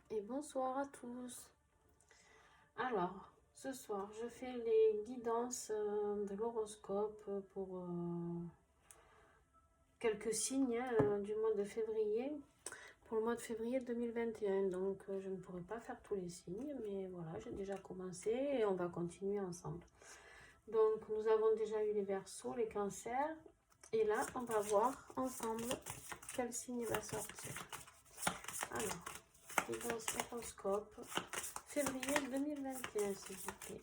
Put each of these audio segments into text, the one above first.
et bonsoir à tous. Alors, ce soir, je fais les guidances de l'horoscope pour quelques signes du mois de février, pour le mois de février 2021. Donc, je ne pourrai pas faire tous les signes, mais voilà, j'ai déjà commencé et on va continuer ensemble. Donc, nous avons déjà eu les Verseaux, les Cancers, et là, on va voir ensemble quel signe va sortir. Alors, guidance horoscope. Février 2021, s'il vous plaît.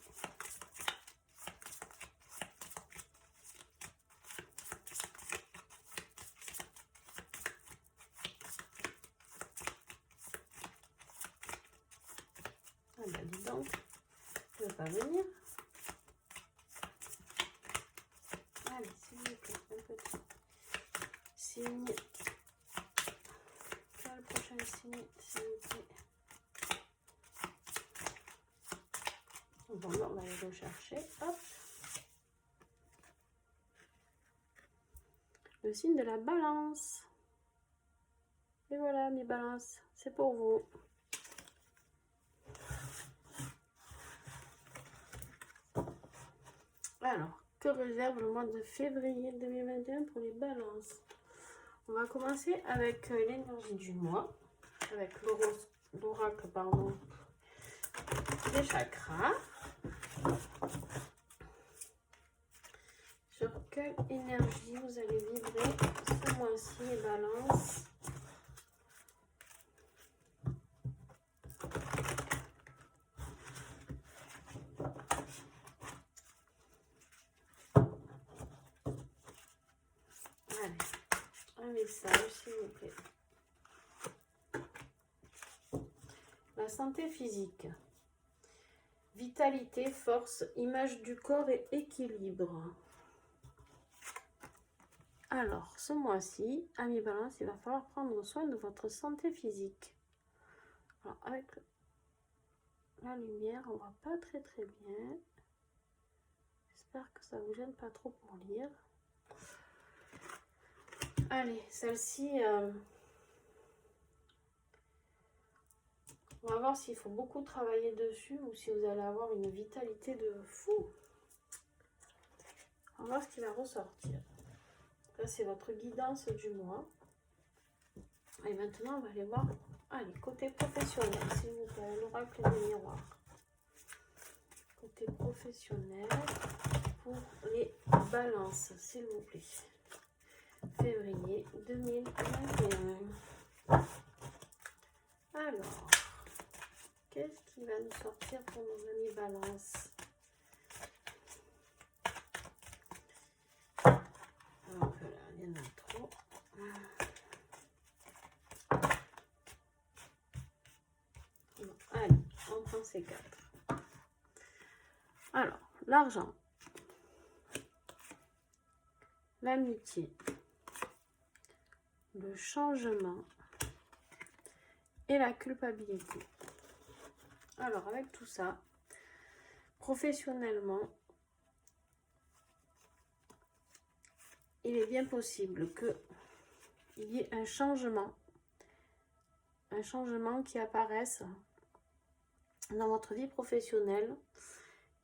Ah ben dis donc, tu ne veux pas venir? Allez, s'il vous plaît, un petit signe. Quel prochain signe, s'il vous plaît? Bon, on va aller rechercher. Hop. Le signe de la balance. Et voilà, mes balances, c'est pour vous. Alors, que réserve le mois de février 2021 pour les balances? On va commencer avec l'énergie du mois, avec l'oracle, pardon, des chakras. Sur quelle énergie vous allez vibrer ce mois-ci, les balances? Allez, un message, s'il vous plaît. La santé physique. Vitalité, force, image du corps et équilibre. Alors, ce mois-ci, amis balance, il va falloir prendre soin de votre santé physique. Alors, avec la lumière, on voit pas très bien. J'espère que ça vous gêne pas trop pour lire. Allez, celle-ci, on va voir s'il faut beaucoup travailler dessus ou si vous allez avoir une vitalité de fou. On va voir ce qui va ressortir. Là, c'est votre guidance du mois. Et maintenant, on va aller voir, allez, côté professionnel, s'il vous plaît, l'oracle des miroirs. Côté professionnel, pour les balances, s'il vous plaît. Février 2021. Alors, qu'est-ce qui va nous sortir pour nos amis balances? Alors voilà, il y en a trop. Bon, allez, on prend ces 4. Alors, l'argent, l'amitié, le changement et la culpabilité. Alors, avec tout ça, professionnellement, il est bien possible qu'il y ait un changement qui apparaisse dans votre vie professionnelle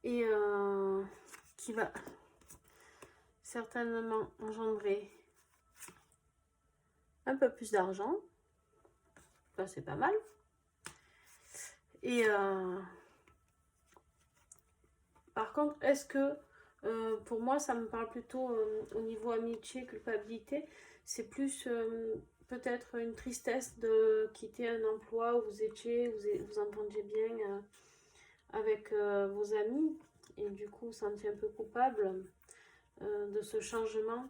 et qui va certainement engendrer un peu plus d'argent. Ça, c'est pas mal. Et par contre, est-ce que pour moi, ça me parle plutôt au niveau amitié, culpabilité. C'est plus peut-être une tristesse de quitter un emploi où vous étiez, vous entendiez bien avec vos amis. Et du coup, vous sentiez un peu coupable de ce changement.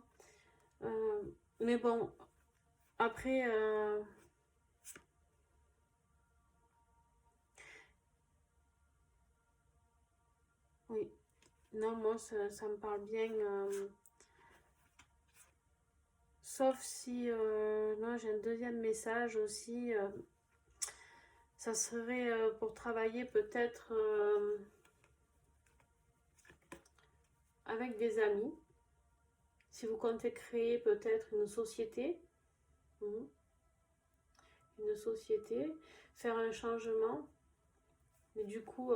Mais bon, après... oui, non, moi, ça me parle bien... sauf si, non, j'ai un deuxième message aussi. Ça serait pour travailler peut-être avec des amis. Si vous comptez créer peut-être une société. une société, faire un changement, mais du coup,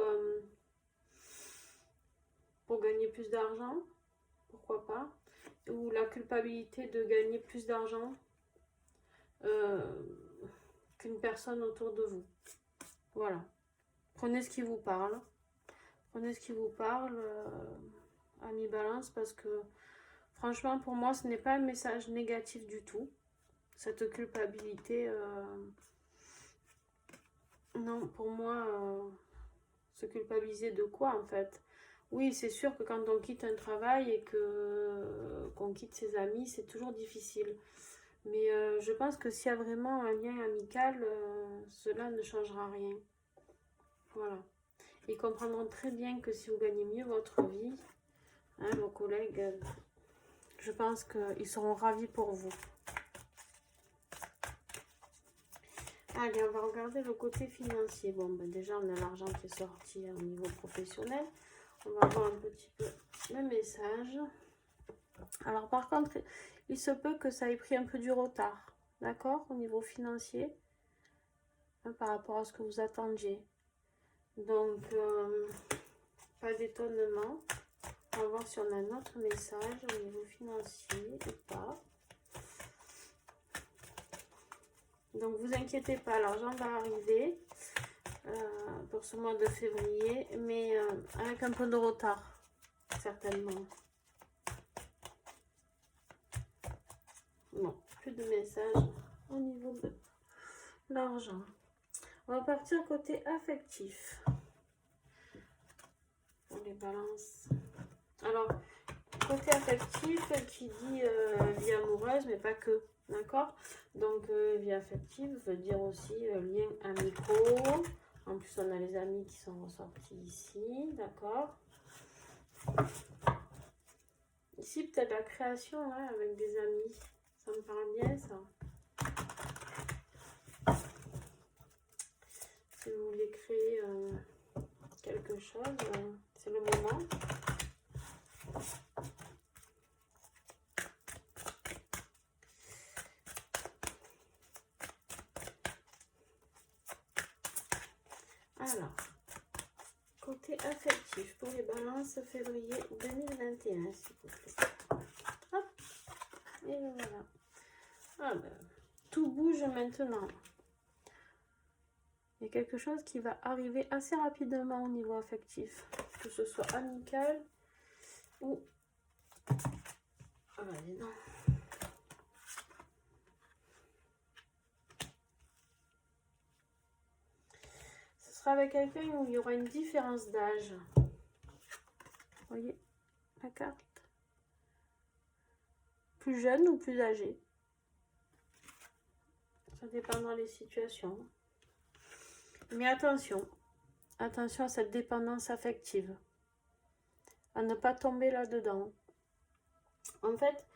pour gagner plus d'argent, pourquoi pas, ou la culpabilité de gagner plus d'argent qu'une personne autour de vous. Voilà. Prenez ce qui vous parle. Prenez ce qui vous parle, ami Balance, parce que franchement, pour moi, ce n'est pas un message négatif du tout. Cette culpabilité, non, pour moi, se culpabiliser de quoi en fait? Oui, c'est sûr que quand on quitte un travail et qu'on quitte ses amis, c'est toujours difficile. Mais je pense que s'il y a vraiment un lien amical, cela ne changera rien. Voilà. Ils comprendront très bien que si vous gagnez mieux votre vie, hein, vos collègues, je pense qu'ils seront ravis pour vous. Allez, on va regarder le côté financier. Bon, ben déjà, on a l'argent qui est sorti au niveau professionnel. On va voir un petit peu le message. Alors, par contre, il se peut que ça ait pris un peu du retard, d'accord, au niveau financier, hein, par rapport à ce que vous attendiez. Donc, pas d'étonnement. On va voir si on a un autre message au niveau financier ou pas. Donc, vous inquiétez pas, l'argent va arriver pour ce mois de février, mais avec un peu de retard, certainement. Bon, plus de messages au niveau de l'argent. On va partir côté affectif. Pour les balances. Alors, côté affectif qui dit vie amoureuse, mais pas que. D'accord? Donc, vie affective veut dire aussi liens amicaux. En plus, on a les amis qui sont ressortis ici. D'accord? Ici, peut-être la création hein, avec des amis. Ça me parle bien, ça. Si vous voulez créer quelque chose, c'est le moment. Alors, côté affectif pour les balances février 2021, s'il vous plaît. Hop, et voilà. Ah ben, tout bouge maintenant. Il y a quelque chose qui va arriver assez rapidement au niveau affectif, que ce soit amical ou... Ah ben, dis donc. Ce sera avec quelqu'un où il y aura une différence d'âge. Vous voyez la carte? Plus jeune ou plus âgé. Ça dépendra des situations. Mais attention, attention à cette dépendance affective. À ne pas tomber là-dedans. En fait,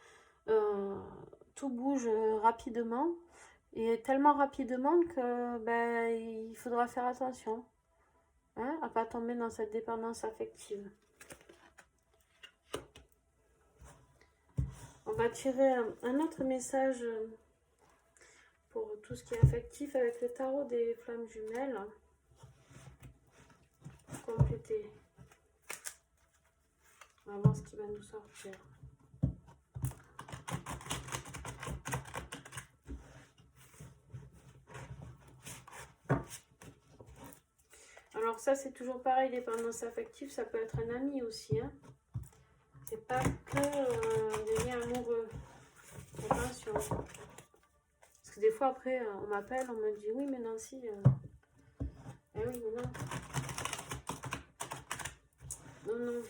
tout bouge rapidement. Et tellement rapidement que ben, il faudra faire attention. Hein, à ne pas tomber dans cette dépendance affective. On va tirer un autre message pour tout ce qui est affectif avec le tarot des flammes jumelles. Pour compléter. On va voir ce qui va nous sortir. Alors ça, c'est toujours pareil, dépendance affective, ça peut être un ami aussi. Hein. C'est pas que des liens amoureux. Attention. Parce que des fois, après, on m'appelle, on me dit, oui, mais Nancy... Eh oui, mais non. Non, non.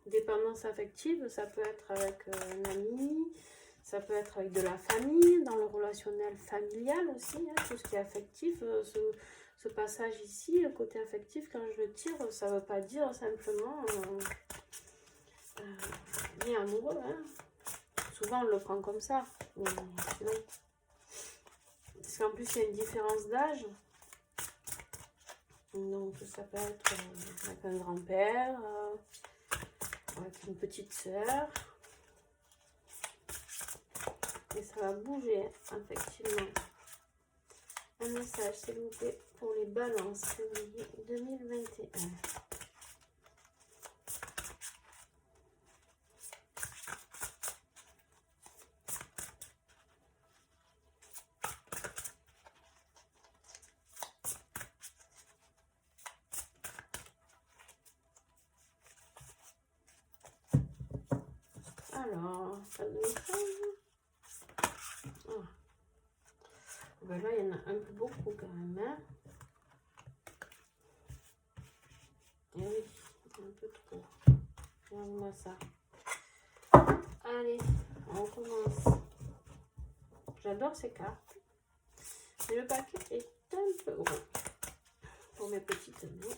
Dépendance affective, ça peut être avec un ami, ça peut être avec de la famille, dans le relationnel familial aussi, hein, tout ce qui est affectif. Ce passage ici, le côté affectif, quand je le tire, ça ne veut pas dire simplement lien amoureux. Hein. Souvent, on le prend comme ça. Mais sinon, parce qu'en plus, il y a une différence d'âge. Donc, ça peut être avec un grand-père, avec une petite sœur. Et ça va bouger, effectivement. Un message, s'il vous plaît, pour les balances, février 2021. Alors, pas de message. Ah. Ben là, il y en a un peu beaucoup quand même. Hein. Et oui, un peu trop. Regarde-moi ça. Allez, on commence. J'adore ces cartes. Mais le paquet est un peu gros pour mes petites mains.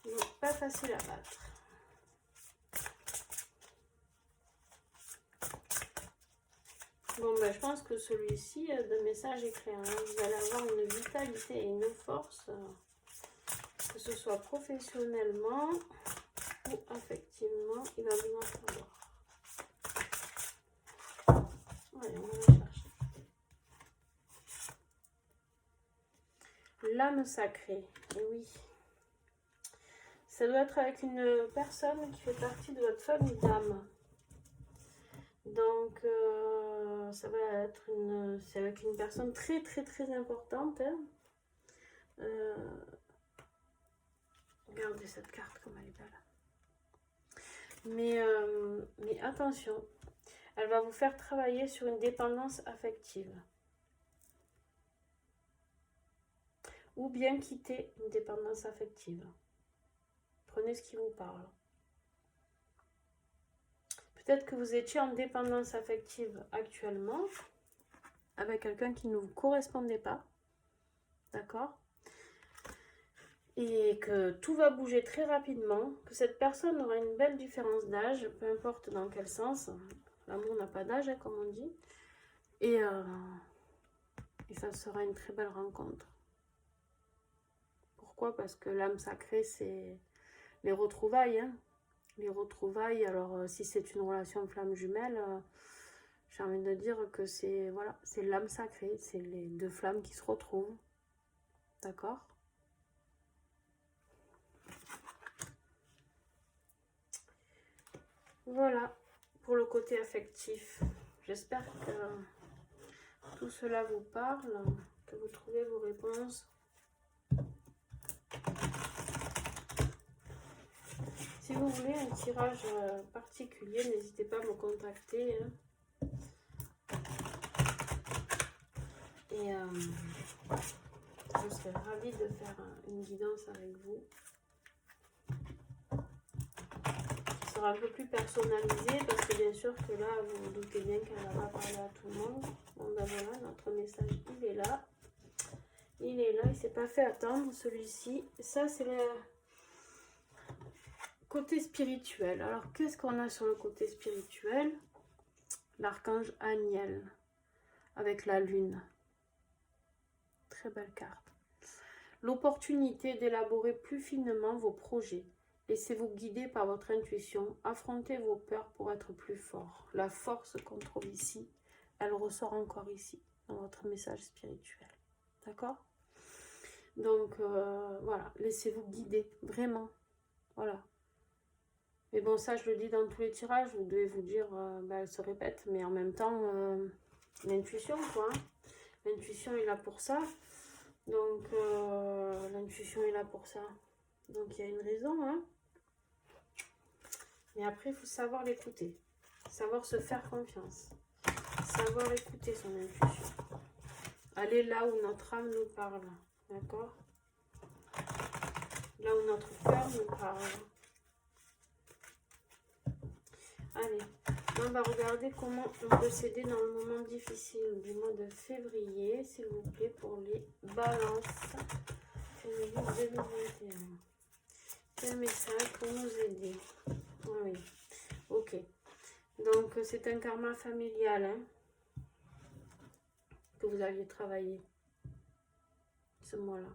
Donc, pas facile à battre. Bon, ben, je pense que celui-ci, de message est clair. Hein. Vous allez avoir une vitalité et une force, que ce soit professionnellement ou affectivement, il va vous en falloir. Allez, on va la chercher. L'âme sacrée, et oui. Ça doit être avec une personne qui fait partie de votre famille d'âme. Donc, ça va être c'est avec une personne très très très importante. Hein. Regardez cette carte comme elle est belle. Mais attention, elle va vous faire travailler sur une dépendance affective. Ou bien quitter une dépendance affective. Prenez ce qui vous parle. Peut-être que vous étiez en dépendance affective actuellement avec quelqu'un qui ne vous correspondait pas. D'accord ? Et que tout va bouger très rapidement, que cette personne aura une belle différence d'âge, peu importe dans quel sens. L'amour n'a pas d'âge, hein, comme on dit. Et ça sera une très belle rencontre. Pourquoi ? Parce que l'âme sacrée, c'est les retrouvailles. Hein. Les retrouvailles, alors si c'est une relation flamme jumelle, j'ai envie de dire que c'est voilà, c'est l'âme sacrée, c'est les deux flammes qui se retrouvent. D'accord ? Voilà, pour le côté affectif. J'espère que tout cela vous parle, que vous trouvez vos réponses. Si vous voulez un tirage particulier, n'hésitez pas à me contacter. Hein. Et je serais ravie de faire une guidance avec vous. Qui sera un peu plus personnalisée parce que bien sûr que là, vous vous doutez bien qu'elle ne va pas parler à tout le monde. Bon ben voilà, notre message, il est là. Il est là, il ne s'est pas fait attendre celui-ci. Ça, c'est le côté spirituel. Alors, qu'est-ce qu'on a sur le côté spirituel? L'archange Aniel avec la lune. Très belle carte. L'opportunité d'élaborer plus finement vos projets. Laissez-vous guider par votre intuition. Affrontez vos peurs pour être plus fort. La force qu'on trouve ici, elle ressort encore ici, dans votre message spirituel. D'accord? Donc, voilà, laissez-vous guider, vraiment. Voilà. Mais bon, ça, je le dis dans tous les tirages, vous devez vous dire, elle se répète, mais en même temps, l'intuition, quoi. Hein. L'intuition est là pour ça. Donc, l'intuition est là pour ça. Donc, il y a une raison, hein. Mais après, il faut savoir l'écouter. Savoir se faire confiance. Savoir écouter son intuition. Aller là où notre âme nous parle. D'accord? Là où notre cœur nous parle. Allez, on va regarder comment on peut s'aider dans le moment difficile du mois de février, s'il vous plaît, pour les balances. Février 2021. Quel message pour nous aider? Oui, ok. Donc, c'est un karma familial hein, que vous alliez travailler ce mois-là.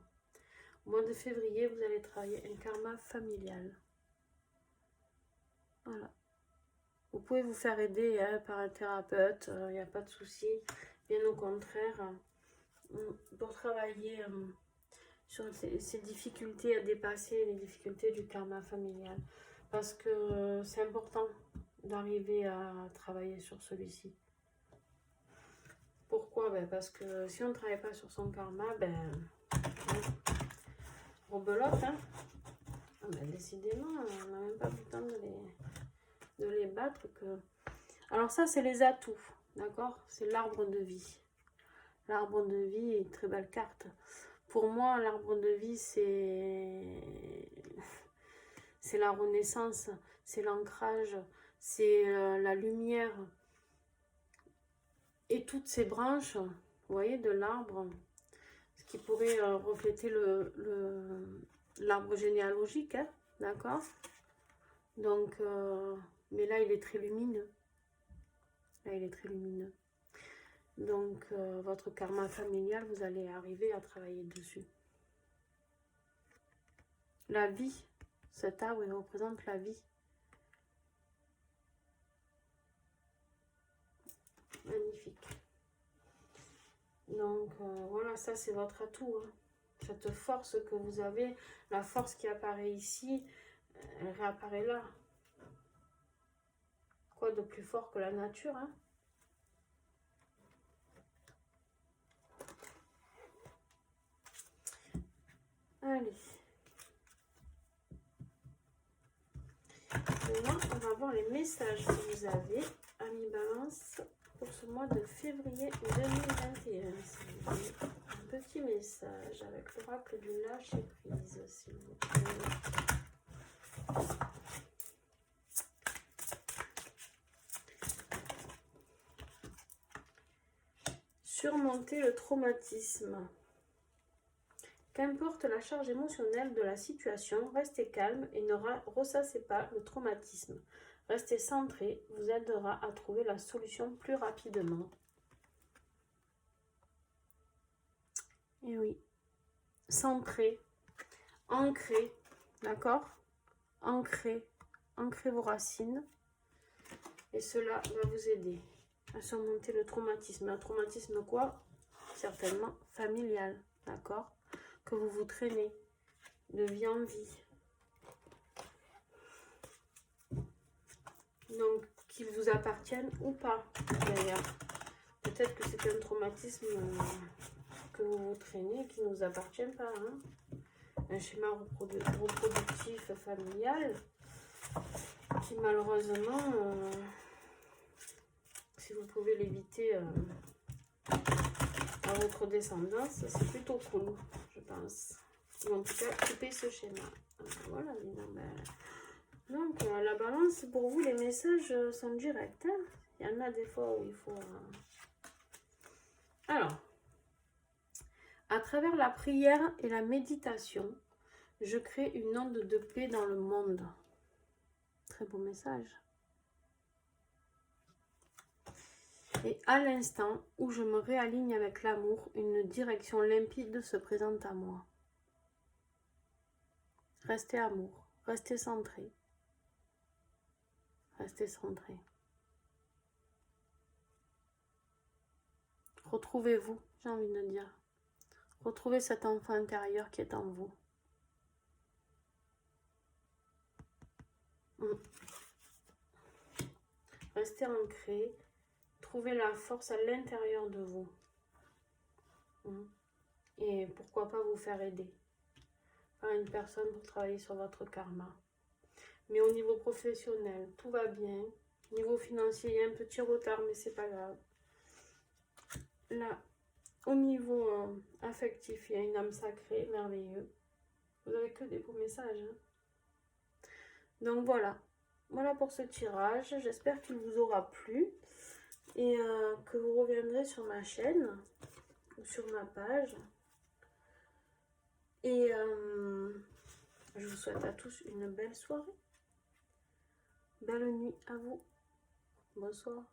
Au mois de février, vous allez travailler un karma familial. Voilà. Vous pouvez vous faire aider hein, par un thérapeute, il n'y a pas de souci. Bien au contraire, pour travailler sur ces difficultés à dépasser, les difficultés du karma familial. Parce que c'est important d'arriver à travailler sur celui-ci. Pourquoi? Parce que si on ne travaille pas sur son karma, rebelote. Hein. Décidément, on n'a même pas le temps de les battre. Alors ça, c'est les atouts, d'accord? C'est l'arbre de vie. L'arbre de vie est une très belle carte. Pour moi, l'arbre de vie, c'est la renaissance, c'est l'ancrage, c'est la lumière. Et toutes ces branches, vous voyez, de l'arbre, ce qui pourrait refléter l'arbre généalogique, hein, d'accord? Donc, mais là, il est très lumineux. Là, il est très lumineux. Donc, votre karma familial, vous allez arriver à travailler dessus. La vie, cet arbre, il représente la vie. Magnifique. Donc, voilà, ça, c'est votre atout. Hein. Cette force que vous avez, la force qui apparaît ici, elle réapparaît là. Quoi de plus fort que la nature, hein? Allez. Maintenant, on va voir les messages que vous avez, amis Balance, pour ce mois de février 2021. Un petit message avec l'oracle du lâcher prise, s'il vous plaît. Surmonter le traumatisme. Qu'importe la charge émotionnelle de la situation, restez calme et ne ressassez pas le traumatisme. Restez centré, vous aidera à trouver la solution plus rapidement. Et oui, centré, ancré, d'accord? Ancré vos racines et cela va vous aider à surmonter le traumatisme. Un traumatisme quoi? Certainement familial, d'accord? Que vous vous traînez de vie en vie. Donc, qu'ils vous appartiennent ou pas, d'ailleurs. Peut-être que c'est un traumatisme que vous vous traînez qui ne vous appartient pas. Hein. Un schéma reproductif familial qui, malheureusement, si vous pouvez l'éviter à votre descendance, c'est plutôt cool, je pense. Ou en tout cas, couper ce schéma. Voilà, donc, la balance, pour vous, les messages sont directs. Hein. Il y en a des fois où il faut... Alors, à travers la prière et la méditation, je crée une onde de paix dans le monde. Très beau message. Et à l'instant où je me réaligne avec l'amour, une direction limpide se présente à moi. Restez amour, restez centré. Restez centré. Retrouvez-vous, j'ai envie de dire. Retrouvez cet enfant intérieur qui est en vous. Restez ancré. Trouvez la force à l'intérieur de vous. Et pourquoi pas vous faire aider par une personne pour travailler sur votre karma. Mais au niveau professionnel, tout va bien. Au niveau financier, il y a un petit retard, mais c'est pas grave. Là, au niveau affectif, il y a une âme sacrée, merveilleux. Vous avez que des beaux messages. Hein. Donc voilà. Voilà pour ce tirage. J'espère qu'il vous aura plu. Et que vous reviendrez sur ma chaîne ou sur ma page. Et je vous souhaite à tous une belle soirée. Belle nuit à vous. Bonsoir.